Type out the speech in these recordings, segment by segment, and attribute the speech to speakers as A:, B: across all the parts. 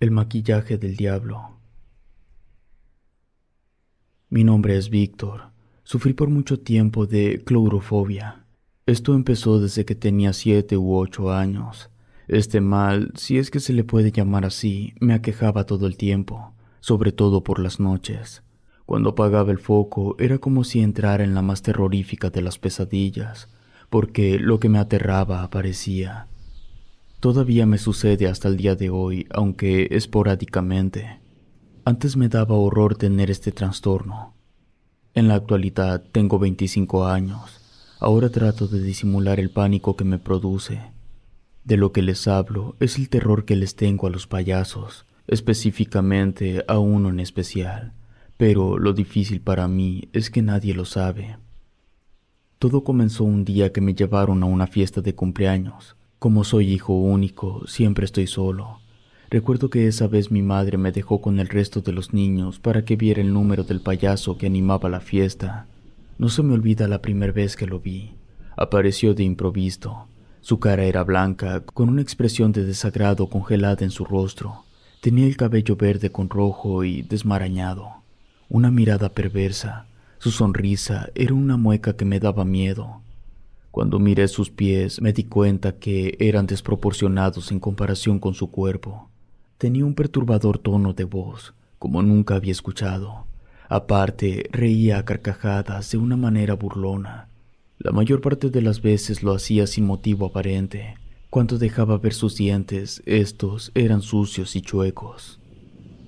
A: El maquillaje del diablo. Mi nombre es Víctor. Sufrí por mucho tiempo de clourofobia. Esto empezó desde que tenía 7 u 8 años. Este mal, si es que se le puede llamar así, me aquejaba todo el tiempo, sobre todo por las noches. Cuando apagaba el foco era como si entrara en la más terrorífica de las pesadillas, porque lo que me aterraba aparecía. Todavía me sucede hasta el día de hoy, aunque esporádicamente. Antes me daba horror tener este trastorno. En la actualidad tengo 25 años. Ahora trato de disimular el pánico que me produce. De lo que les hablo es el terror que les tengo a los payasos, específicamente a uno en especial. Pero lo difícil para mí es que nadie lo sabe. Todo comenzó un día que me llevaron a una fiesta de cumpleaños. Como soy hijo único, siempre estoy solo. Recuerdo que esa vez mi madre me dejó con el resto de los niños para que viera el número del payaso que animaba la fiesta. No se me olvida la primera vez que lo vi. Apareció de improviso. Su cara era blanca, con una expresión de desagrado congelada en su rostro. Tenía el cabello verde con rojo y desmarañado. Una mirada perversa. Su sonrisa era una mueca que me daba miedo. Cuando miré sus pies me di cuenta que eran desproporcionados en comparación con su cuerpo. Tenía un perturbador tono de voz, como nunca había escuchado. Aparte, reía a carcajadas de una manera burlona. La mayor parte de las veces lo hacía sin motivo aparente. Cuando dejaba ver sus dientes, estos eran sucios y chuecos.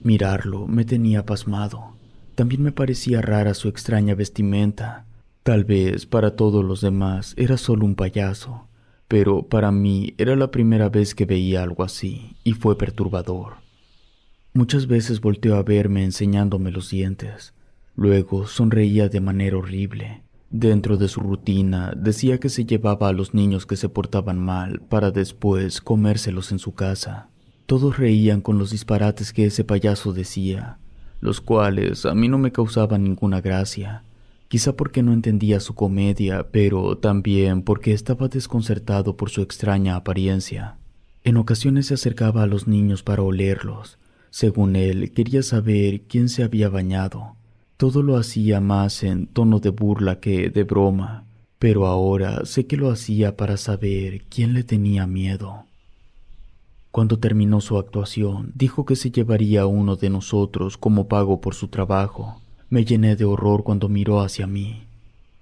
A: Mirarlo me tenía pasmado. También me parecía rara su extraña vestimenta. Tal vez para todos los demás era solo un payaso, pero para mí era la primera vez que veía algo así, y fue perturbador. Muchas veces volteó a verme enseñándome los dientes. Luego sonreía de manera horrible. Dentro de su rutina decía que se llevaba a los niños que se portaban mal para después comérselos en su casa. Todos reían con los disparates que ese payaso decía, los cuales a mí no me causaban ninguna gracia. Quizá porque no entendía su comedia, pero también porque estaba desconcertado por su extraña apariencia. En ocasiones se acercaba a los niños para olerlos. Según él, quería saber quién se había bañado. Todo lo hacía más en tono de burla que de broma, pero ahora sé que lo hacía para saber quién le tenía miedo. Cuando terminó su actuación, dijo que se llevaría a uno de nosotros como pago por su trabajo. Me llené de horror cuando miró hacia mí.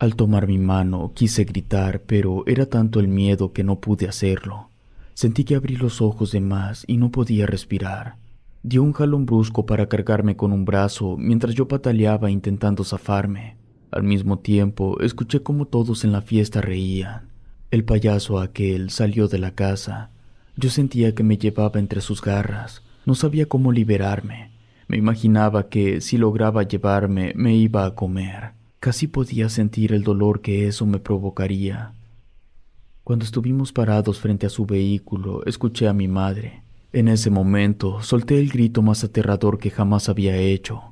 A: Al tomar mi mano quise gritar, pero era tanto el miedo que no pude hacerlo. Sentí que abrí los ojos de más y no podía respirar. Dio un jalón brusco para cargarme con un brazo mientras yo pataleaba intentando zafarme. Al mismo tiempo escuché cómo todos en la fiesta reían. El payaso aquel salió de la casa. Yo sentía que me llevaba entre sus garras. No sabía cómo liberarme. Me imaginaba que si lograba llevarme me iba a comer. Casi podía sentir el dolor que eso me provocaría. Cuando estuvimos parados frente a su vehículo, escuché a mi madre. En ese momento solté el grito más aterrador que jamás había hecho.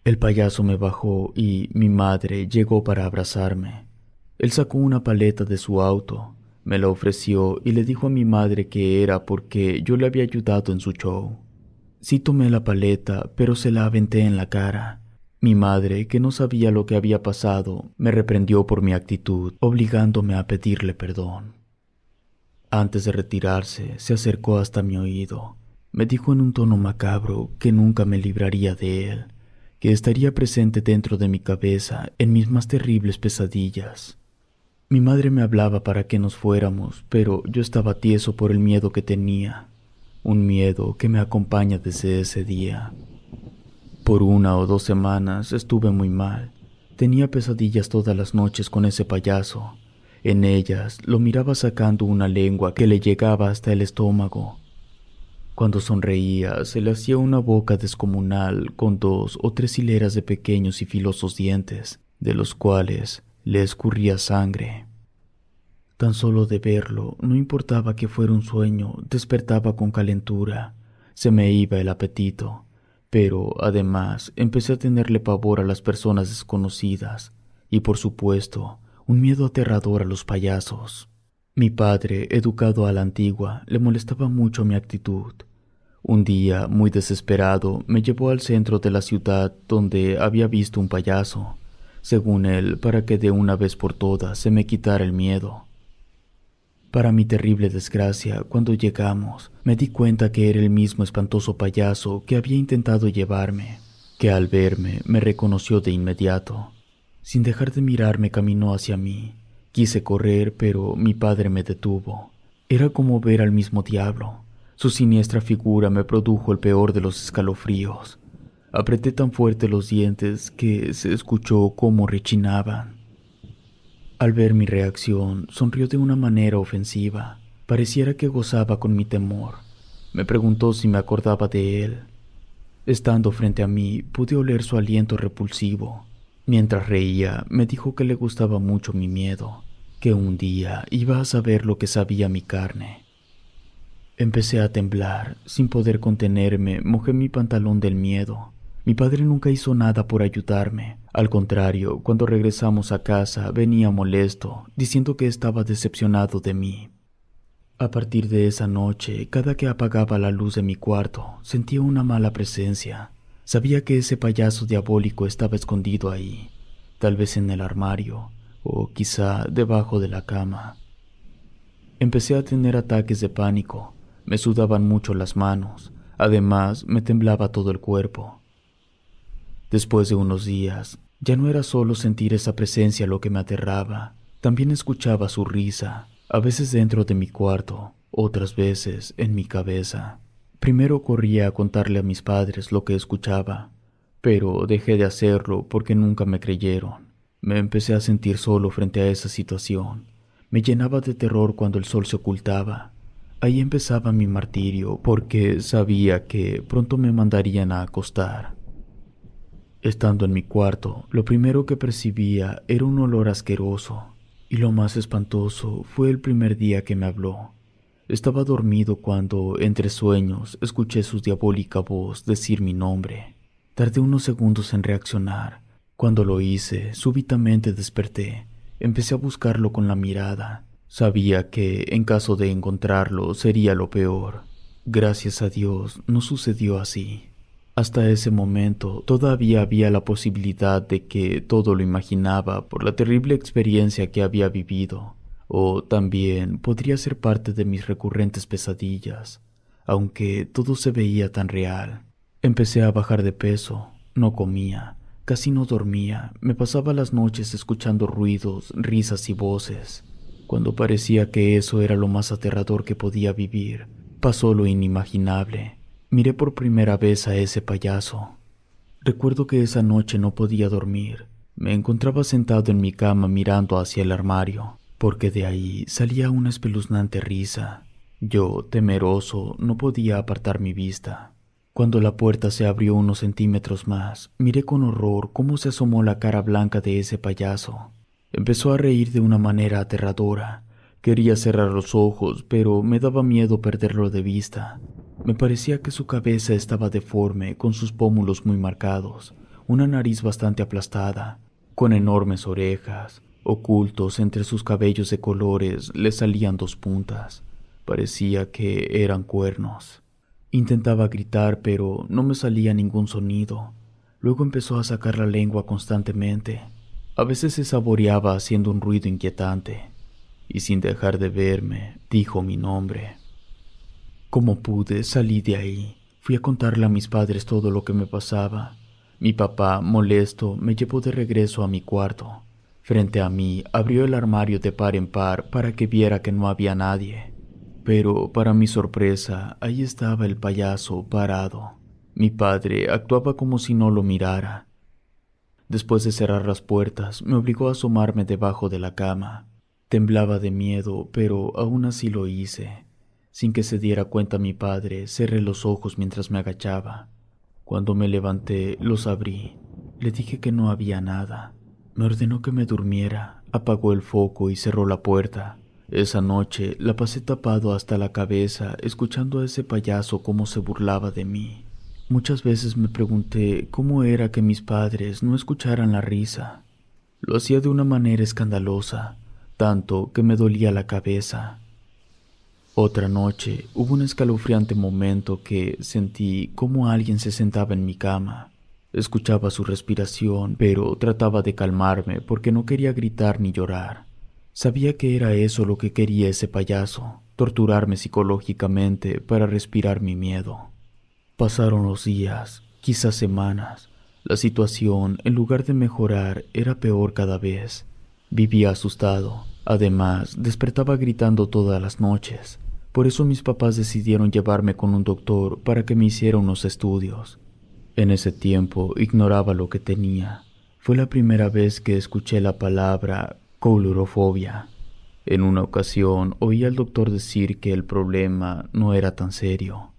A: El payaso me bajó y mi madre llegó para abrazarme. Él sacó una paleta de su auto, me la ofreció y le dijo a mi madre que era porque yo le había ayudado en su show. Sí tomé la paleta, pero se la aventé en la cara. Mi madre, que no sabía lo que había pasado, me reprendió por mi actitud, obligándome a pedirle perdón. Antes de retirarse, se acercó hasta mi oído. Me dijo en un tono macabro que nunca me libraría de él, que estaría presente dentro de mi cabeza en mis más terribles pesadillas. Mi madre me hablaba para que nos fuéramos, pero yo estaba tieso por el miedo que tenía. Un miedo que me acompaña desde ese día. Por 1 o 2 semanas estuve muy mal. Tenía pesadillas todas las noches con ese payaso. En ellas lo miraba sacando una lengua que le llegaba hasta el estómago. Cuando sonreía se le hacía una boca descomunal con 2 o 3 hileras de pequeños y filosos dientes, de los cuales le escurría sangre. Tan solo de verlo, no importaba que fuera un sueño, despertaba con calentura, se me iba el apetito, pero además empecé a tenerle pavor a las personas desconocidas y por supuesto, un miedo aterrador a los payasos. Mi padre, educado a la antigua, le molestaba mucho mi actitud. Un día, muy desesperado, me llevó al centro de la ciudad donde había visto un payaso, según él, para que de una vez por todas se me quitara el miedo. Para mi terrible desgracia, cuando llegamos, me di cuenta que era el mismo espantoso payaso que había intentado llevarme, que al verme me reconoció de inmediato. Sin dejar de mirarme caminó hacia mí. Quise correr, pero mi padre me detuvo. Era como ver al mismo diablo. Su siniestra figura me produjo el peor de los escalofríos. Apreté tan fuerte los dientes que se escuchó cómo rechinaban. Al ver mi reacción, sonrió de una manera ofensiva. Pareciera que gozaba con mi temor. Me preguntó si me acordaba de él. Estando frente a mí, pude oler su aliento repulsivo. Mientras reía, me dijo que le gustaba mucho mi miedo, que un día iba a saber lo que sabía mi carne. Empecé a temblar. Sin poder contenerme, mojé mi pantalón del miedo. Mi padre nunca hizo nada por ayudarme. Al contrario, cuando regresamos a casa, venía molesto, diciendo que estaba decepcionado de mí. A partir de esa noche, cada que apagaba la luz de mi cuarto, sentía una mala presencia. Sabía que ese payaso diabólico estaba escondido ahí, tal vez en el armario, o quizá debajo de la cama. Empecé a tener ataques de pánico. Me sudaban mucho las manos. Además, me temblaba todo el cuerpo. Después de unos días, ya no era solo sentir esa presencia lo que me aterraba. También escuchaba su risa, a veces dentro de mi cuarto, otras veces en mi cabeza. Primero corría a contarle a mis padres lo que escuchaba, pero dejé de hacerlo porque nunca me creyeron. Me empecé a sentir solo frente a esa situación. Me llenaba de terror cuando el sol se ocultaba. Ahí empezaba mi martirio porque sabía que pronto me mandarían a acostar. Estando en mi cuarto, lo primero que percibía era un olor asqueroso, y lo más espantoso fue el primer día que me habló. Estaba dormido cuando, entre sueños, escuché su diabólica voz decir mi nombre. Tardé unos segundos en reaccionar. Cuando lo hice, súbitamente desperté. Empecé a buscarlo con la mirada. Sabía que, en caso de encontrarlo, sería lo peor. Gracias a Dios, no sucedió así. Hasta ese momento, todavía había la posibilidad de que todo lo imaginaba por la terrible experiencia que había vivido, o también podría ser parte de mis recurrentes pesadillas, aunque todo se veía tan real. Empecé a bajar de peso, no comía, casi no dormía, me pasaba las noches escuchando ruidos, risas y voces. Cuando parecía que eso era lo más aterrador que podía vivir, pasó lo inimaginable. Miré por primera vez a ese payaso. Recuerdo que esa noche no podía dormir. Me encontraba sentado en mi cama mirando hacia el armario, porque de ahí salía una espeluznante risa. Yo, temeroso, no podía apartar mi vista. Cuando la puerta se abrió unos centímetros más, miré con horror cómo se asomó la cara blanca de ese payaso. Empezó a reír de una manera aterradora. Quería cerrar los ojos, pero me daba miedo perderlo de vista. Me parecía que su cabeza estaba deforme, con sus pómulos muy marcados, una nariz bastante aplastada, con enormes orejas. Ocultos entre sus cabellos de colores le salían dos puntas. Parecía que eran cuernos. Intentaba gritar, pero no me salía ningún sonido. Luego empezó a sacar la lengua constantemente. A veces se saboreaba haciendo un ruido inquietante. Y sin dejar de verme, dijo mi nombre. Como pude, salí de ahí. Fui a contarle a mis padres todo lo que me pasaba. Mi papá, molesto, me llevó de regreso a mi cuarto. Frente a mí, abrió el armario de par en par para que viera que no había nadie. Pero, para mi sorpresa, ahí estaba el payaso parado. Mi padre actuaba como si no lo mirara. Después de cerrar las puertas, me obligó a asomarme debajo de la cama. Temblaba de miedo, pero aún así lo hice. Sin que se diera cuenta mi padre, cerré los ojos mientras me agachaba. Cuando me levanté, los abrí. Le dije que no había nada. Me ordenó que me durmiera, apagó el foco y cerró la puerta. Esa noche la pasé tapado hasta la cabeza, escuchando a ese payaso cómo se burlaba de mí. Muchas veces me pregunté cómo era que mis padres no escucharan la risa. Lo hacía de una manera escandalosa, tanto que me dolía la cabeza. Otra noche hubo un escalofriante momento que sentí como alguien se sentaba en mi cama. Escuchaba su respiración, pero trataba de calmarme porque no quería gritar ni llorar. Sabía que era eso lo que quería ese payaso, torturarme psicológicamente para respirar mi miedo. Pasaron los días, quizás semanas. La situación, en lugar de mejorar, era peor cada vez. Vivía asustado. Además, despertaba gritando todas las noches. Por eso mis papás decidieron llevarme con un doctor para que me hiciera unos estudios. En ese tiempo ignoraba lo que tenía. Fue la primera vez que escuché la palabra coulurofobia. En una ocasión oí al doctor decir que el problema no era tan serio.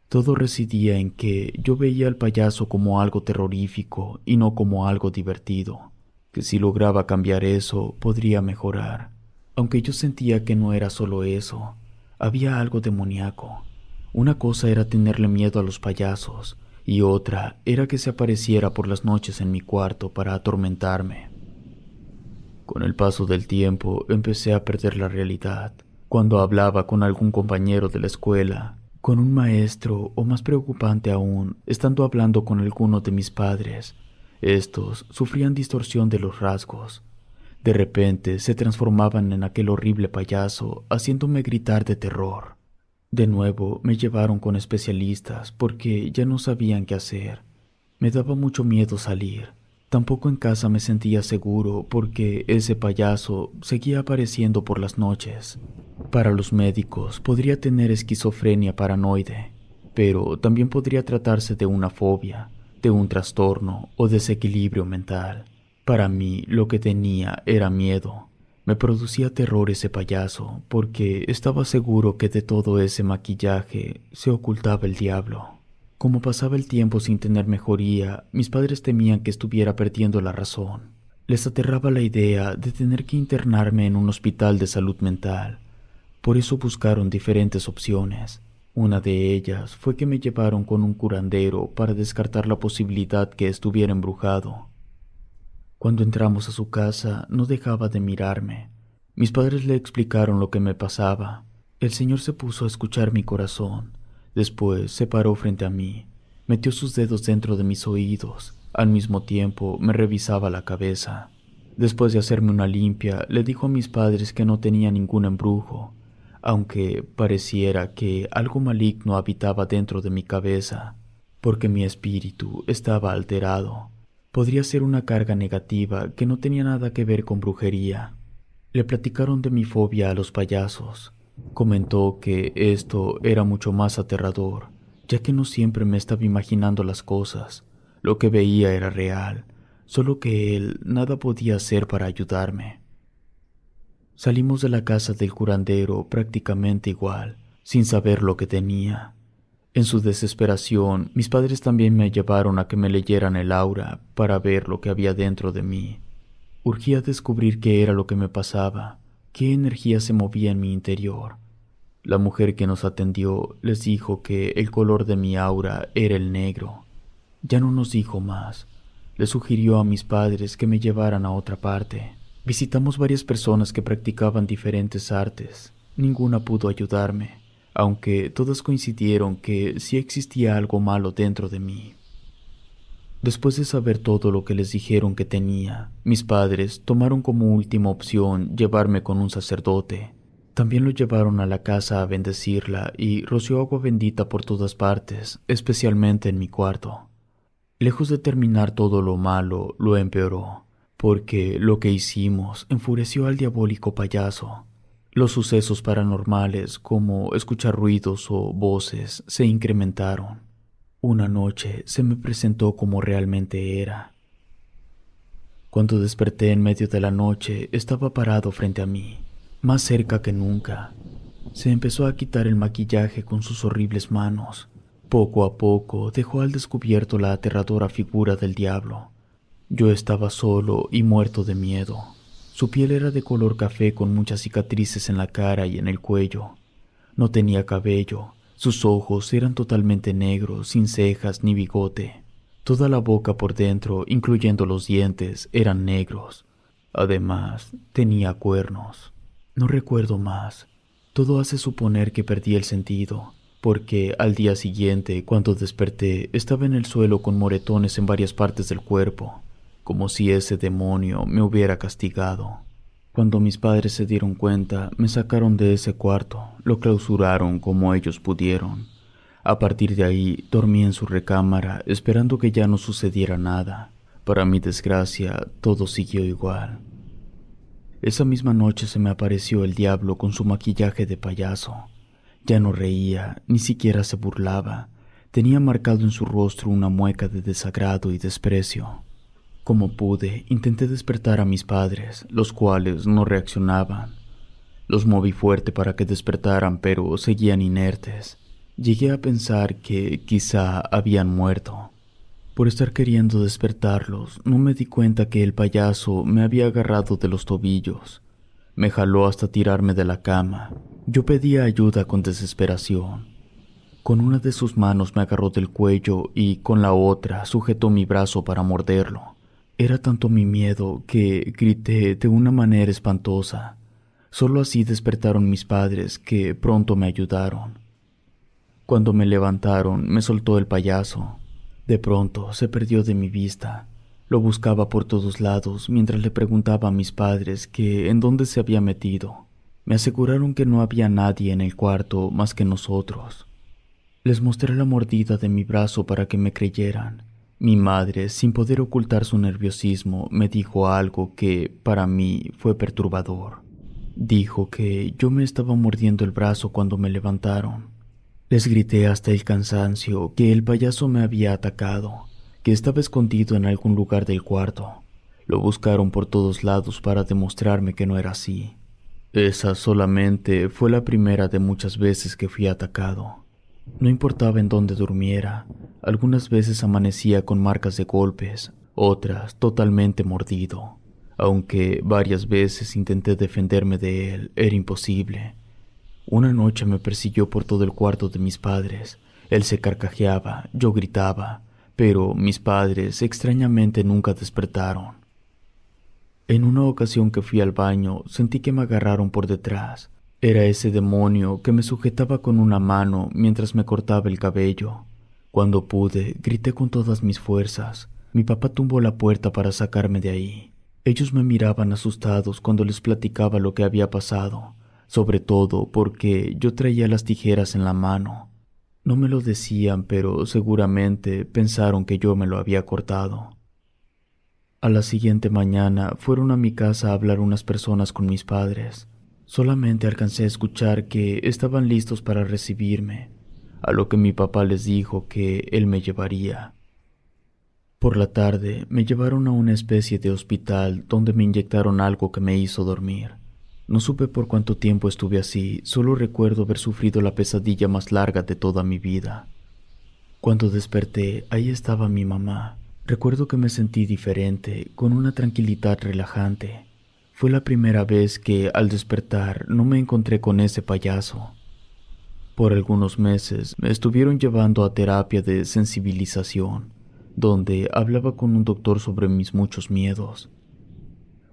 A: Todo residía en que yo veía al payaso como algo terrorífico y no como algo divertido, que si lograba cambiar eso podría mejorar. Aunque yo sentía que no era solo eso, había algo demoníaco. Una cosa era tenerle miedo a los payasos y otra era que se apareciera por las noches en mi cuarto para atormentarme. Con el paso del tiempo empecé a perder la realidad. Cuando hablaba con algún compañero de la escuela, con un maestro o más preocupante aún, estando hablando con alguno de mis padres, estos sufrían distorsión de los rasgos. De repente se transformaban en aquel horrible payaso, haciéndome gritar de terror. De nuevo me llevaron con especialistas porque ya no sabían qué hacer. Me daba mucho miedo salir. Tampoco en casa me sentía seguro porque ese payaso seguía apareciendo por las noches. Para los médicos podría tener esquizofrenia paranoide, pero también podría tratarse de una fobia, de un trastorno o desequilibrio mental. Para mí lo que tenía era miedo. Me producía terror ese payaso porque estaba seguro que de todo ese maquillaje se ocultaba el diablo. Como pasaba el tiempo sin tener mejoría, mis padres temían que estuviera perdiendo la razón. Les aterraba la idea de tener que internarme en un hospital de salud mental. Por eso buscaron diferentes opciones. Una de ellas fue que me llevaron con un curandero para descartar la posibilidad que estuviera embrujado. Cuando entramos a su casa, no dejaba de mirarme. Mis padres le explicaron lo que me pasaba. El señor se puso a escuchar mi corazón. Después se paró frente a mí. Metió sus dedos dentro de mis oídos. Al mismo tiempo me revisaba la cabeza. Después de hacerme una limpia, le dijo a mis padres que no tenía ningún embrujo, aunque pareciera que algo maligno habitaba dentro de mi cabeza, porque mi espíritu estaba alterado. Podría ser una carga negativa que no tenía nada que ver con brujería. Le platicaron de mi fobia a los payasos. Comentó que esto era mucho más aterrador, ya que no siempre me estaba imaginando las cosas. Lo que veía era real, solo que él nada podía hacer para ayudarme. Salimos de la casa del curandero prácticamente igual, sin saber lo que tenía. En su desesperación, mis padres también me llevaron a que me leyeran el aura para ver lo que había dentro de mí. Urgía descubrir qué era lo que me pasaba, qué energía se movía en mi interior. La mujer que nos atendió les dijo que el color de mi aura era el negro. Ya no nos dijo más. Le sugirió a mis padres que me llevaran a otra parte. Visitamos varias personas que practicaban diferentes artes. Ninguna pudo ayudarme, aunque todas coincidieron que sí existía algo malo dentro de mí. Después de saber todo lo que les dijeron que tenía, mis padres tomaron como última opción llevarme con un sacerdote. También lo llevaron a la casa a bendecirla y roció agua bendita por todas partes, especialmente en mi cuarto. Lejos de terminar todo lo malo, lo empeoró, porque lo que hicimos enfureció al diabólico payaso. Los sucesos paranormales, como escuchar ruidos o voces, se incrementaron. Una noche se me presentó como realmente era. Cuando desperté en medio de la noche, estaba parado frente a mí, más cerca que nunca. Se empezó a quitar el maquillaje con sus horribles manos. Poco a poco dejó al descubierto la aterradora figura del diablo. Yo estaba solo y muerto de miedo. Su piel era de color café con muchas cicatrices en la cara y en el cuello. No tenía cabello. Sus ojos eran totalmente negros, sin cejas ni bigote. Toda la boca por dentro, incluyendo los dientes, eran negros. Además, tenía cuernos. No recuerdo más. Todo hace suponer que perdí el sentido, porque al día siguiente, cuando desperté, estaba en el suelo con moretones en varias partes del cuerpo, como si ese demonio me hubiera castigado. Cuando mis padres se dieron cuenta, me sacaron de ese cuarto, lo clausuraron como ellos pudieron. A partir de ahí, dormí en su recámara, esperando que ya no sucediera nada. Para mi desgracia, todo siguió igual. Esa misma noche se me apareció el diablo con su maquillaje de payaso. Ya no reía, ni siquiera se burlaba. Tenía marcado en su rostro una mueca de desagrado y desprecio. Como pude, intenté despertar a mis padres, los cuales no reaccionaban. Los moví fuerte para que despertaran, pero seguían inertes. Llegué a pensar que quizá habían muerto. Por estar queriendo despertarlos, no me di cuenta que el payaso me había agarrado de los tobillos. Me jaló hasta tirarme de la cama. Yo pedía ayuda con desesperación. Con una de sus manos me agarró del cuello y con la otra sujetó mi brazo para morderlo. Era tanto mi miedo que grité de una manera espantosa. Solo así despertaron mis padres, que pronto me ayudaron. Cuando me levantaron, me soltó el payaso. De pronto se perdió de mi vista. Lo buscaba por todos lados mientras le preguntaba a mis padres que en dónde se había metido. Me aseguraron que no había nadie en el cuarto más que nosotros. Les mostré la mordida de mi brazo para que me creyeran. Mi madre, sin poder ocultar su nerviosismo, me dijo algo que, para mí, fue perturbador. Dijo que yo me estaba mordiendo el brazo cuando me levantaron. Les grité hasta el cansancio que el payaso me había atacado, que estaba escondido en algún lugar del cuarto. Lo buscaron por todos lados para demostrarme que no era así. Esa solamente fue la primera de muchas veces que fui atacado. No importaba en dónde durmiera, algunas veces amanecía con marcas de golpes, otras totalmente mordido. Aunque varias veces intenté defenderme de él, era imposible. Una noche me persiguió por todo el cuarto de mis padres. Él se carcajeaba, yo gritaba, pero mis padres extrañamente nunca despertaron. En una ocasión que fui al baño, sentí que me agarraron por detrás. Era ese demonio que me sujetaba con una mano mientras me cortaba el cabello. Cuando pude, grité con todas mis fuerzas. Mi papá tumbó la puerta para sacarme de ahí. Ellos me miraban asustados cuando les platicaba lo que había pasado, sobre todo porque yo traía las tijeras en la mano. No me lo decían, pero seguramente pensaron que yo me lo había cortado. A la siguiente mañana fueron a mi casa a hablar unas personas con mis padres. Solamente alcancé a escuchar que estaban listos para recibirme, a lo que mi papá les dijo que él me llevaría. Por la tarde me llevaron a una especie de hospital donde me inyectaron algo que me hizo dormir. No supe por cuánto tiempo estuve así, solo recuerdo haber sufrido la pesadilla más larga de toda mi vida. Cuando desperté, ahí estaba mi mamá. Recuerdo que me sentí diferente, con una tranquilidad relajante. Fue la primera vez que, al despertar, no me encontré con ese payaso. Por algunos meses me estuvieron llevando a terapia de sensibilización, donde hablaba con un doctor sobre mis muchos miedos.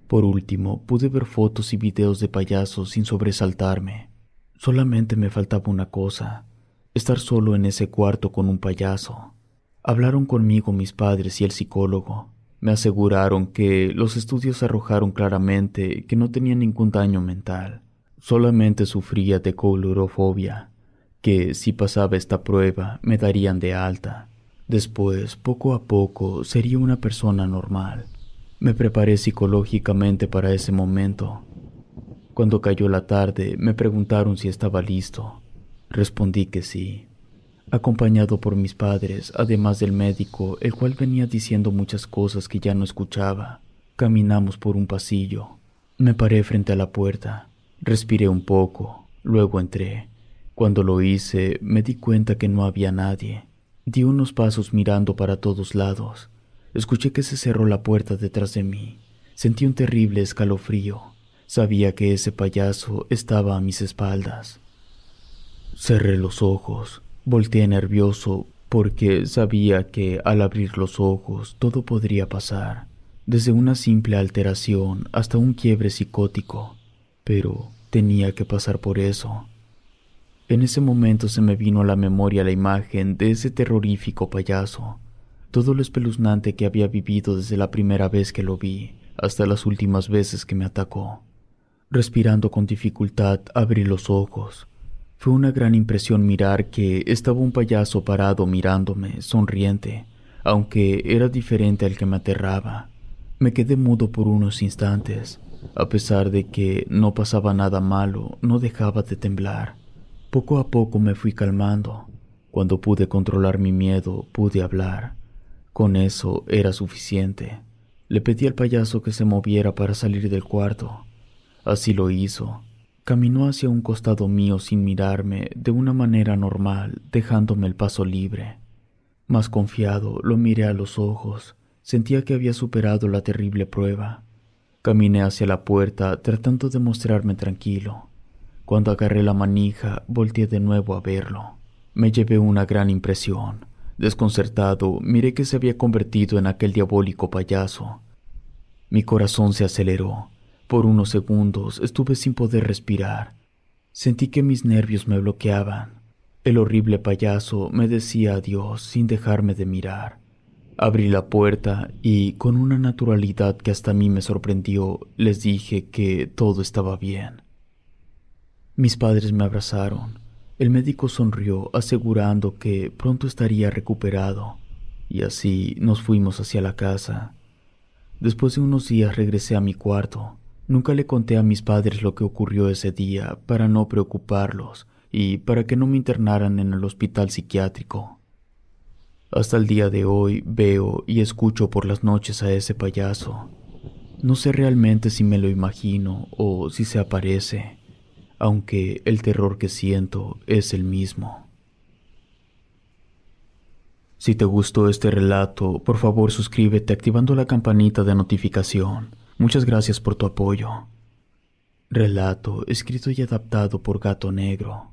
A: Por último, pude ver fotos y videos de payasos sin sobresaltarme. Solamente me faltaba una cosa: estar solo en ese cuarto con un payaso. Hablaron conmigo mis padres y el psicólogo. Me aseguraron que los estudios arrojaron claramente que no tenía ningún daño mental. Solamente sufría de coulurofobia, que si pasaba esta prueba me darían de alta. Después, poco a poco, sería una persona normal. Me preparé psicológicamente para ese momento. Cuando cayó la tarde, me preguntaron si estaba listo. Respondí que sí. Acompañado por mis padres, además del médico, el cual venía diciendo muchas cosas que ya no escuchaba, caminamos por un pasillo. Me paré frente a la puerta, respiré un poco, luego entré. Cuando lo hice, me di cuenta que no había nadie. Di unos pasos mirando para todos lados. Escuché que se cerró la puerta detrás de mí. Sentí un terrible escalofrío. Sabía que ese payaso estaba a mis espaldas. Cerré los ojos. Volteé nervioso porque sabía que al abrir los ojos todo podría pasar, desde una simple alteración hasta un quiebre psicótico. Pero Tenía que pasar por eso. En ese momento se me vino a la memoria la imagen de ese terrorífico payaso, todo lo espeluznante que había vivido desde la primera vez que lo vi hasta las últimas veces que me atacó. Respirando con dificultad, abrí los ojos. Fue una gran impresión mirar que estaba un payaso parado mirándome, sonriente, aunque era diferente al que me aterraba. Me quedé mudo por unos instantes. A pesar de que no pasaba nada malo, no dejaba de temblar. Poco a poco me fui calmando. Cuando pude controlar mi miedo, pude hablar. Con eso era suficiente. Le pedí al payaso que se moviera para salir del cuarto. Así lo hizo. Caminó hacia un costado mío sin mirarme, de una manera normal, dejándome el paso libre. Más confiado, lo miré a los ojos. Sentía que había superado la terrible prueba. Caminé hacia la puerta, tratando de mostrarme tranquilo. Cuando agarré la manija, volteé de nuevo a verlo. Me llevé una gran impresión. Desconcertado, miré que se había convertido en aquel diabólico payaso. Mi corazón se aceleró. Por unos segundos estuve sin poder respirar. Sentí que mis nervios me bloqueaban. El horrible payaso me decía adiós sin dejarme de mirar. Abrí la puerta y, con una naturalidad que hasta a mí me sorprendió, les dije que todo estaba bien. Mis padres me abrazaron. El médico sonrió, asegurando que pronto estaría recuperado, y así nos fuimos hacia la casa. Después de unos días regresé a mi cuarto. Nunca le conté a mis padres lo que ocurrió ese día para no preocuparlos y para que no me internaran en el hospital psiquiátrico. Hasta el día de hoy veo y escucho por las noches a ese payaso. No sé realmente si me lo imagino o si se aparece, aunque el terror que siento es el mismo. Si te gustó este relato, por favor suscríbete activando la campanita de notificación. Muchas gracias por tu apoyo. Relato escrito y adaptado por Gato Negro.